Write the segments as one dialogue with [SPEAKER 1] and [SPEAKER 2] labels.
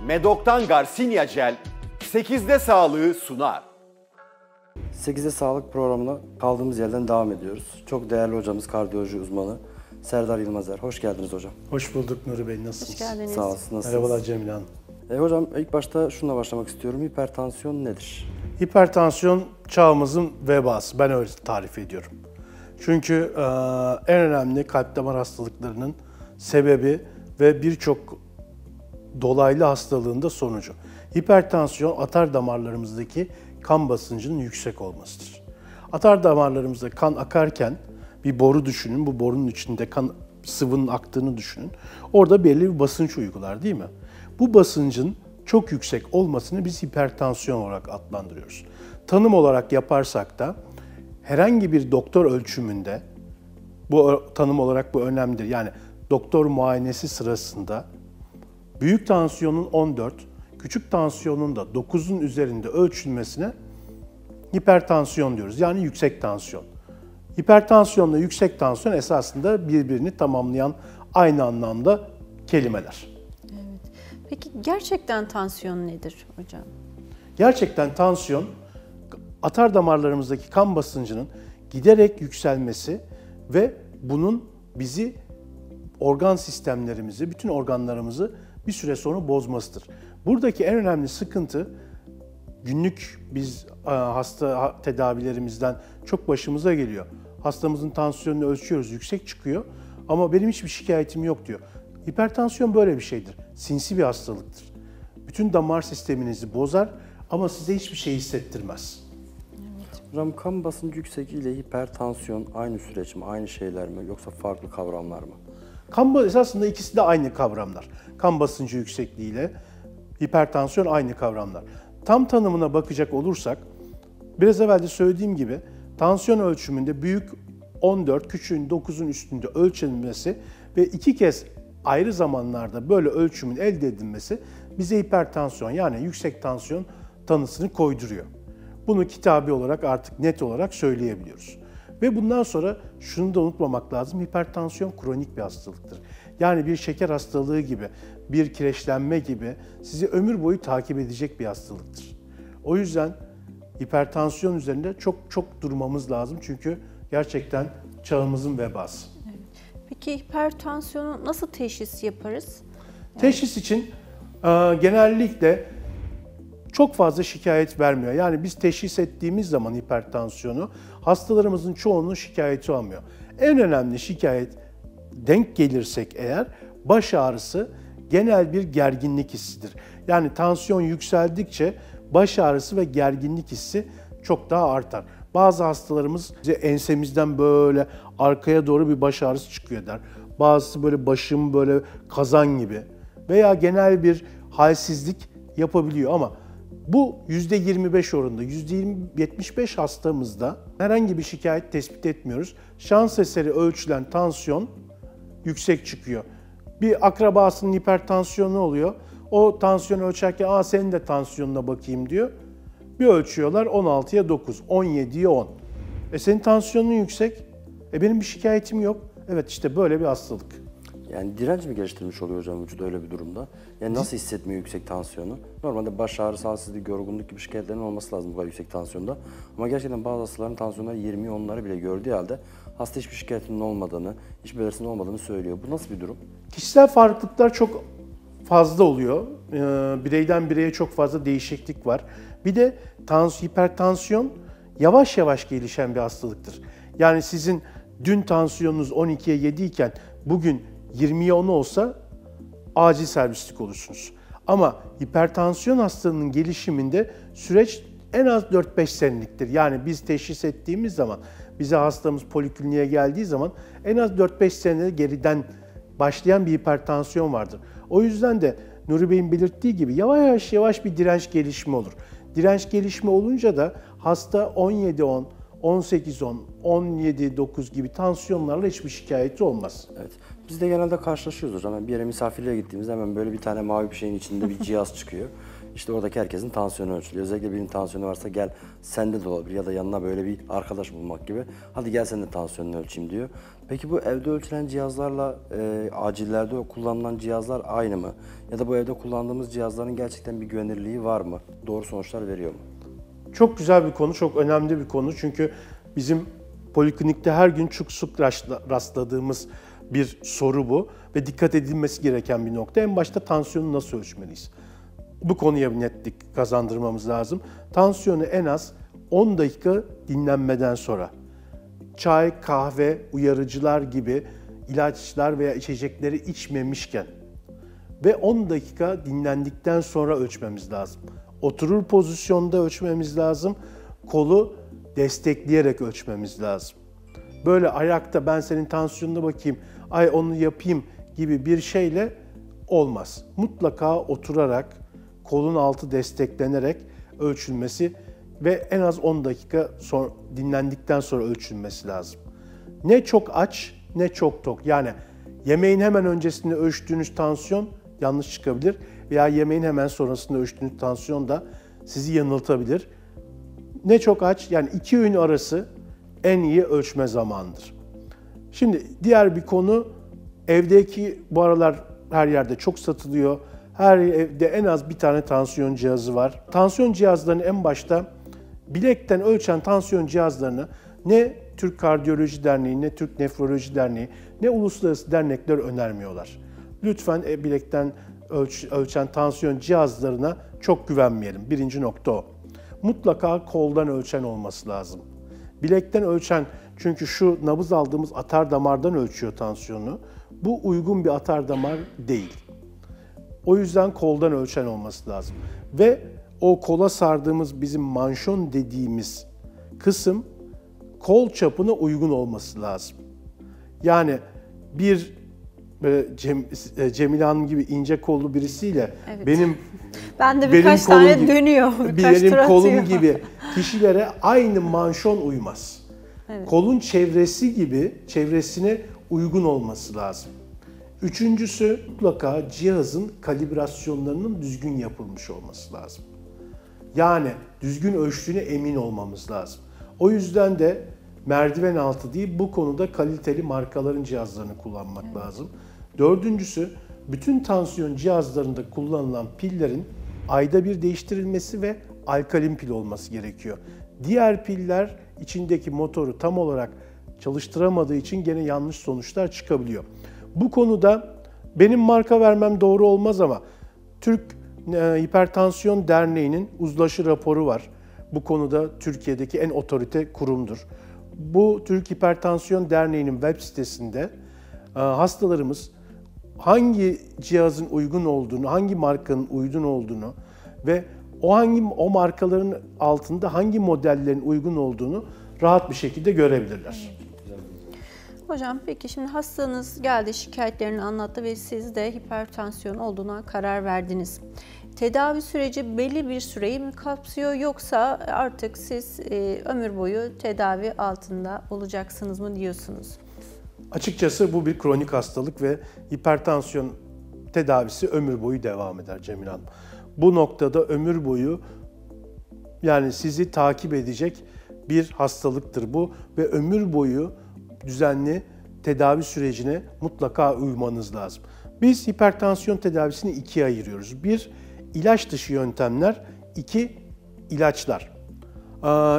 [SPEAKER 1] Medok'tan Garcinia Gel 8'de sağlığı sunar.
[SPEAKER 2] 8'de Sağlık programına kaldığımız yerden devam ediyoruz. Çok değerli hocamız, kardiyoloji uzmanı Serdar Yılmazer. Hoş geldiniz hocam.
[SPEAKER 3] Hoş bulduk Nuri Bey, nasılsınız?
[SPEAKER 4] Hoş geldiniz.
[SPEAKER 2] Sağ olasın, nasılsınız?
[SPEAKER 3] Merhabalar Cemile Hanım.
[SPEAKER 2] Hocam ilk başta şununla başlamak istiyorum. Hipertansiyon nedir?
[SPEAKER 3] Hipertansiyon çağımızın vebası, ben öyle tarif ediyorum. Çünkü en önemli kalp damar hastalıklarının sebebi ve birçok dolaylı hastalığın da sonucu. Hipertansiyon atar damarlarımızdaki kan basıncının yüksek olmasıdır. Atar damarlarımızda kan akarken bir boru düşünün, bu borunun içinde kan sıvının aktığını düşünün. Orada belli bir basınç uygular değil mi? Bu basıncın çok yüksek olmasını biz hipertansiyon olarak adlandırıyoruz. Tanım olarak yaparsak da herhangi bir doktor ölçümünde, bu tanım olarak bu önemlidir. Yani doktor muayenesi sırasında büyük tansiyonun 14, küçük tansiyonun da 9'un üzerinde ölçülmesine hipertansiyon diyoruz. Yani yüksek tansiyon. Hipertansiyonla yüksek tansiyon esasında birbirini tamamlayan aynı anlamda kelimeler.
[SPEAKER 4] Evet. Peki gerçekten tansiyon nedir hocam?
[SPEAKER 3] Gerçekten tansiyon, atar damarlarımızdaki kan basıncının giderek yükselmesi ve bunun bizi, organ sistemlerimizi, bütün organlarımızı bir süre sonra bozmasıdır. Buradaki en önemli sıkıntı, günlük biz hasta tedavilerimizden çok başımıza geliyor. Hastamızın tansiyonunu ölçüyoruz, yüksek çıkıyor ama benim hiçbir şikayetim yok diyor. Hipertansiyon böyle bir şeydir, sinsi bir hastalıktır. Bütün damar sisteminizi bozar ama size hiçbir şey hissettirmez.
[SPEAKER 2] Hocam kan basıncı yüksekliği ile hipertansiyon aynı süreç mi, aynı şeyler mi yoksa farklı kavramlar mı?
[SPEAKER 3] Esasında ikisi de aynı kavramlar. Kan basıncı yüksekliği ile hipertansiyon aynı kavramlar. Tam tanımına bakacak olursak, biraz evvel de söylediğim gibi tansiyon ölçümünde büyük 14, küçüğün 9'un üstünde ölçülmesi ve 2 kez ayrı zamanlarda böyle ölçümün elde edilmesi bize hipertansiyon yani yüksek tansiyon tanısını koyduruyor. Bunu kitabi olarak artık net olarak söyleyebiliyoruz. Ve bundan sonra şunu da unutmamak lazım, hipertansiyon kronik bir hastalıktır. Yani bir şeker hastalığı gibi, bir kireçlenme gibi sizi ömür boyu takip edecek bir hastalıktır. O yüzden hipertansiyon üzerinde çok durmamız lazım çünkü gerçekten çağımızın vebası.
[SPEAKER 4] Evet. Peki hipertansiyonu nasıl teşhis yaparız?
[SPEAKER 3] Teşhis için genellikle çok fazla şikayet vermiyor. Yani biz teşhis ettiğimiz zaman hipertansiyonu hastalarımızın çoğunun şikayeti olmuyor. En önemli şikayet denk gelirsek eğer baş ağrısı, genel bir gerginlik hissidir. Yani tansiyon yükseldikçe baş ağrısı ve gerginlik hissi çok daha artar. Bazı hastalarımız ensemizden böyle arkaya doğru bir baş ağrısı çıkıyor der. Bazısı böyle başım böyle kazan gibi veya genel bir halsizlik yapabiliyor ama bu %25 oranında, %75 hastamızda herhangi bir şikayet tespit etmiyoruz. Şans eseri ölçülen tansiyon yüksek çıkıyor. Bir akrabasının hipertansiyonu oluyor. O tansiyonu ölçerken senin de tansiyonuna bakayım diyor. Bir ölçüyorlar 16'ya 9, 17'ye 10. Senin tansiyonun yüksek. Benim bir şikayetim yok. Evet işte böyle bir hastalık.
[SPEAKER 2] Yani direnç mi geliştirmiş oluyor hocam vücut öyle bir durumda? Yani nasıl hissetmiyor yüksek tansiyonu? Normalde baş ağrısı, halsizlik, yorgunluk gibi şikayetlerin olması lazım bu kadar yüksek tansiyonda. Ama gerçekten bazı hastaların tansiyonları 20'yi 10'ları bile gördüğü halde hasta hiçbir şikayetinin olmadığını, hiçbir belirtisinin olmadığını söylüyor. Bu nasıl bir durum?
[SPEAKER 3] Kişisel farklılıklar çok fazla oluyor. Bireyden bireye çok fazla değişiklik var. Bir de hipertansiyon yavaş yavaş gelişen bir hastalıktır. Yani sizin dün tansiyonunuz 12'ye 7 iken bugün 20'ye 10 olsa acil servislik olursunuz. Ama hipertansiyon hastalığının gelişiminde süreç en az 4-5 seneliktir. Yani biz teşhis ettiğimiz zaman, bize hastamız polikliniğe geldiği zaman en az 4-5 sene geriden başlayan bir hipertansiyon vardır. O yüzden de Nuri Bey'in belirttiği gibi yavaş yavaş bir direnç gelişimi olur. Direnç gelişimi olunca da hasta 17-10, 18-10, 17-9 gibi tansiyonlarla hiçbir şikayeti olmaz.
[SPEAKER 2] Evet. Biz de genelde karşılaşıyoruz hocam. Yani bir yere misafirliğe gittiğimizde hemen böyle bir tane mavi bir şeyin içinde bir cihaz çıkıyor. İşte oradaki herkesin tansiyonu ölçülüyor. Özellikle birinin tansiyonu varsa gel sende de olabilir ya da yanına böyle bir arkadaş bulmak gibi. Hadi gel sen de tansiyonunu ölçeyim diyor. Peki bu evde ölçülen cihazlarla acillerde kullanılan cihazlar aynı mı? Ya da bu evde kullandığımız cihazların gerçekten bir güvenilirliği var mı? Doğru sonuçlar veriyor mu?
[SPEAKER 3] Çok güzel bir konu, çok önemli bir konu. Çünkü bizim poliklinikte her gün çok sık rastladığımız bir soru bu. Ve dikkat edilmesi gereken bir nokta. En başta tansiyonu nasıl ölçmeliyiz? Bu konuya bir netlik kazandırmamız lazım. Tansiyonu en az 10 dakika dinlenmeden sonra, çay, kahve, uyarıcılar gibi ilaçlar veya içecekleri içmemişken ve 10 dakika dinlendikten sonra ölçmemiz lazım. Oturur pozisyonda ölçmemiz lazım. Kolu destekleyerek ölçmemiz lazım. Böyle ayakta ben senin tansiyonuna bakayım, ay onu yapayım gibi bir şeyle olmaz. Mutlaka oturarak, kolun altı desteklenerek ölçülmesi ve en az 10 dakika sonra, dinlendikten sonra ölçülmesi lazım. Ne çok aç ne çok tok. Yani yemeğin hemen öncesinde ölçtüğünüz tansiyon yanlış çıkabilir veya yemeğin hemen sonrasında ölçtüğünüz tansiyon da sizi yanıltabilir. Ne çok aç, yani 2 öğün arası en iyi ölçme zamanıdır. Şimdi diğer bir konu, evdeki bu aralar her yerde çok satılıyor. Her evde en az bir tane tansiyon cihazı var. Tansiyon cihazlarını en başta bilekten ölçen tansiyon cihazlarını ne Türk Kardiyoloji Derneği, ne Türk Nefroloji Derneği, ne uluslararası dernekler önermiyorlar. Lütfen bilekten ölçen tansiyon cihazlarına çok güvenmeyelim. Birinci nokta o. Mutlaka koldan ölçen olması lazım. Bilekten ölçen, çünkü şu nabız aldığımız atar damardan ölçüyor tansiyonu. Bu uygun bir atar damar değil. O yüzden koldan ölçen olması lazım. Ve o kola sardığımız bizim manşon dediğimiz kısım kol çapına uygun olması lazım. Yani bir Cemile Hanım gibi ince kollu birisiyle
[SPEAKER 4] evet. Ben de
[SPEAKER 3] benim
[SPEAKER 4] tane
[SPEAKER 3] gibi,
[SPEAKER 4] dönüyor.
[SPEAKER 3] Benim kolum gibi kişilere aynı manşon uymaz.
[SPEAKER 4] Evet.
[SPEAKER 3] Kolun çevresine uygun olması lazım. Üçüncüsü, mutlaka cihazın kalibrasyonlarının düzgün yapılmış olması lazım. Yani düzgün ölçtüğüne emin olmamız lazım. O yüzden de merdiven altı değil, bu konuda kaliteli markaların cihazlarını kullanmak lazım. Dördüncüsü, bütün tansiyon cihazlarında kullanılan pillerin ayda bir değiştirilmesi ve alkalin pil olması gerekiyor. Diğer piller içindeki motoru tam olarak çalıştıramadığı için gene yanlış sonuçlar çıkabiliyor. Bu konuda benim marka vermem doğru olmaz ama Türk Hipertansiyon Derneği'nin uzlaşı raporu var. Bu konuda Türkiye'deki en otorite kurumdur. Bu Türk Hipertansiyon Derneği'nin web sitesinde hastalarımız hangi cihazın uygun olduğunu, hangi markanın uygun olduğunu ve o markaların altında hangi modellerin uygun olduğunu rahat bir şekilde görebilirler.
[SPEAKER 4] Hocam peki şimdi hastanız geldi, şikayetlerini anlattı ve siz de hipertansiyon olduğuna karar verdiniz. Tedavi süreci belli bir süreyi mi kapsıyor, yoksa artık siz ömür boyu tedavi altında olacaksınız mı diyorsunuz?
[SPEAKER 3] Açıkçası bu bir kronik hastalık ve hipertansiyon tedavisi ömür boyu devam eder Cemile Hanım. Bu noktada ömür boyu, yani sizi takip edecek bir hastalıktır bu ve ömür boyu düzenli tedavi sürecine mutlaka uymanız lazım. Biz hipertansiyon tedavisini ikiye ayırıyoruz. Bir, ilaç dışı yöntemler, iki, ilaçlar.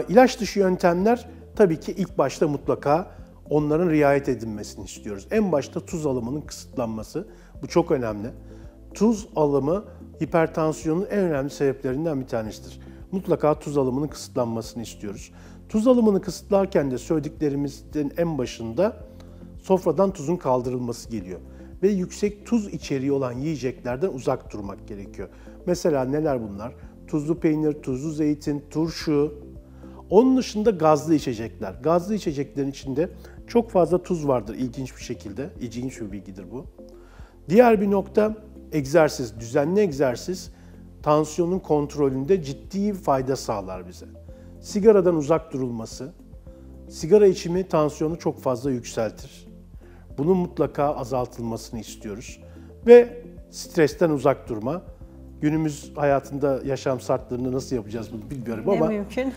[SPEAKER 3] İlaç dışı yöntemler tabii ki ilk başta mutlaka onların riayet edilmesini istiyoruz. En başta tuz alımının kısıtlanması, bu çok önemli. Tuz alımı hipertansiyonun en önemli sebeplerinden bir tanesidir. Mutlaka tuz alımının kısıtlanmasını istiyoruz. Tuz alımını kısıtlarken de söylediklerimizin en başında sofradan tuzun kaldırılması geliyor. Ve yüksek tuz içeriği olan yiyeceklerden uzak durmak gerekiyor. Mesela neler bunlar? Tuzlu peynir, tuzlu zeytin, turşu. Onun dışında gazlı içecekler. Gazlı içeceklerin içinde çok fazla tuz vardır ilginç bir şekilde. İlginç bir bilgidir bu. Diğer bir nokta egzersiz. Düzenli egzersiz tansiyonun kontrolünde ciddi fayda sağlar bize. Sigaradan uzak durulması, sigara içimi tansiyonu çok fazla yükseltir. Bunun mutlaka azaltılmasını istiyoruz. Ve stresten uzak durma. Günümüz hayatında yaşam şartlarında nasıl yapacağız bunu bilmiyorum
[SPEAKER 4] Ne
[SPEAKER 3] ama
[SPEAKER 4] mümkün.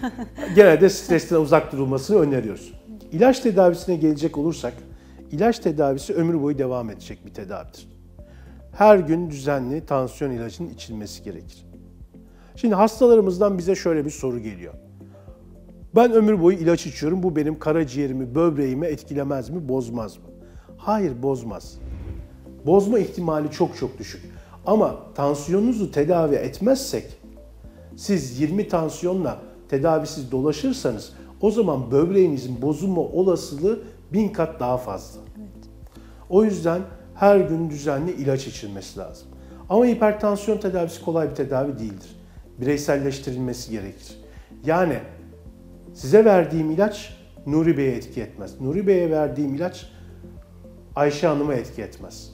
[SPEAKER 3] genelde stresten uzak durulmasını öneriyoruz. İlaç tedavisine gelecek olursak, ilaç tedavisi ömür boyu devam edecek bir tedavidir. Her gün düzenli tansiyon ilacının içilmesi gerekir. Şimdi hastalarımızdan bize şöyle bir soru geliyor. Ben ömür boyu ilaç içiyorum, bu benim karaciğerimi, böbreğimi etkilemez mi, bozmaz mı? Hayır, bozmaz. Bozma ihtimali çok düşük. Ama tansiyonunuzu tedavi etmezsek, siz 20 tansiyonla tedavisiz dolaşırsanız o zaman böbreğinizin bozulma olasılığı 1000 kat daha fazla. Evet. O yüzden her gün düzenli ilaç içilmesi lazım. Ama hipertansiyon tedavisi kolay bir tedavi değildir. Bireyselleştirilmesi gerekir. Yani size verdiğim ilaç Nuri Bey'e etki etmez. Nuri Bey'e verdiğim ilaç Ayşe Hanım'a etki etmez.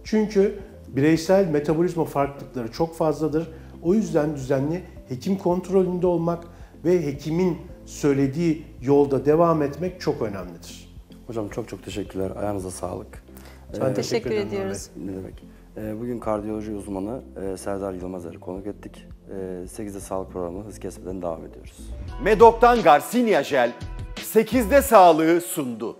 [SPEAKER 3] Çünkü bireysel metabolizma farklılıkları çok fazladır. O yüzden düzenli hekim kontrolünde olmak ve hekimin söylediği yolda devam etmek çok önemlidir.
[SPEAKER 2] Hocam çok teşekkürler. Ayağınıza sağlık.
[SPEAKER 4] Teşekkür
[SPEAKER 3] ederim
[SPEAKER 4] ediyoruz.
[SPEAKER 2] Ne demek? Bugün kardiyoloji uzmanı Serdar Yılmazer'i konuk ettik. 8'de sağlık programı hız kesmeden devam ediyoruz.
[SPEAKER 1] Medok'tan Garcinia Jel 8'de sağlığı sundu.